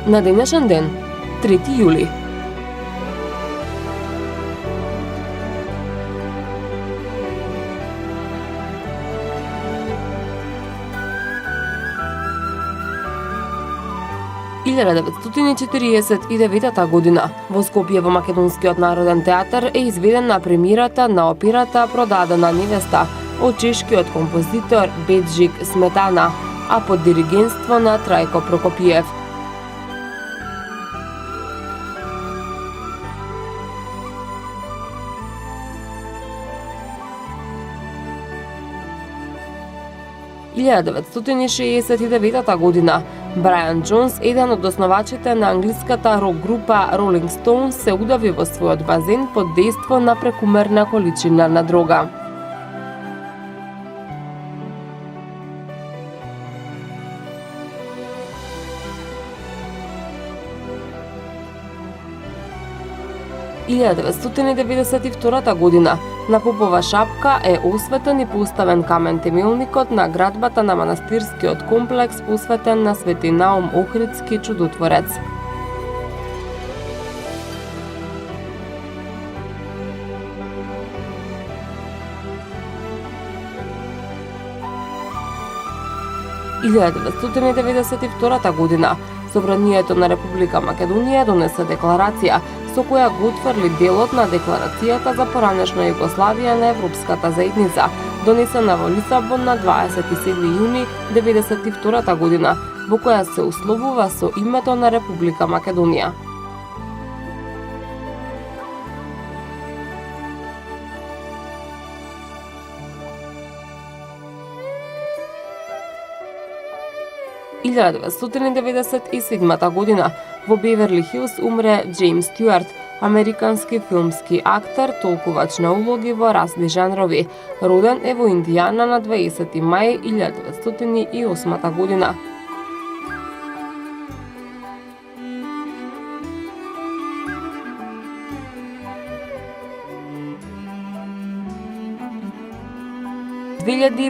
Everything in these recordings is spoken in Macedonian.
На денешен ден, 3 јули. Илјада 949 година во Скопје во Македонскиот народен театар е изведена премиерата на операта Продадена невеста од чешкиот композитор Беджик Сметана, а под диригентство на Трајко Прокопиев. Илјада 969 година Брајан Џонс, еден од основачите на англиската рок група Rolling Stones, се удави во својот базен под дејство на прекумерна количина на дрога. Илјада 992 година на Попова шапка е осветен и поставен камен темелникот на градбата на манастирскиот комплекс посветен на Свети Наум Охридски чудотворец. Илјада 992 година Собранието на Република Македонија донесе декларација со која го утврди делот на декларацијата за поранешна Југославија на Европската заедница, донесена во Лисабон на 27 јуни 1992 година, во која се условува со името на Република Македонија. Илјада 997 година во Беверли Хилс умре Џејмс Стјуарт, американски филмски актер, толкувач на улоги во разни жанрови. Роден е во Индијана на 20 мај 1908 година.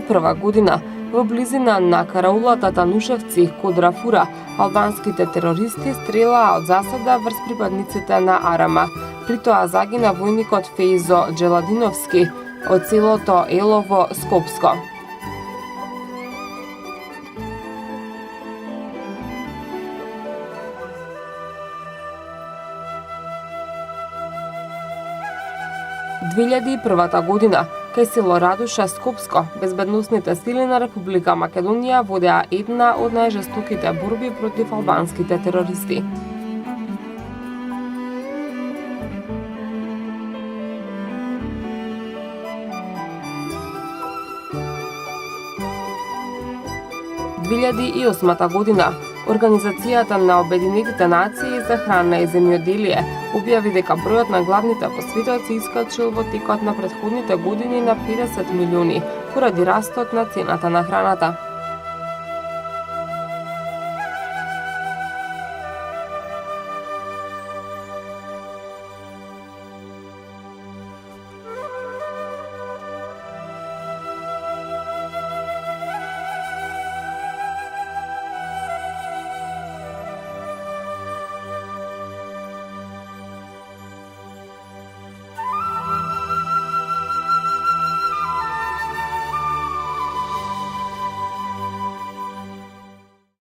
Прва година во близина на караулата Танушевци код Рафура, албанските терористи стрелаа од засада врз припадниците на Арама. При тоа загина војникот Фејзо Джеладиновски од селото Елово, Скопско. Првата година кај село Радуша, Скопско, безбедносните сили на Република Македонија водеа една од најжестоките борби против албанските терористи. Година Организацијата на Обединетите нации за храна и земјоделие објави дека бројот на главните посветоци искачил во текот на претходните години на 50 милиони поради растот на цената на храната.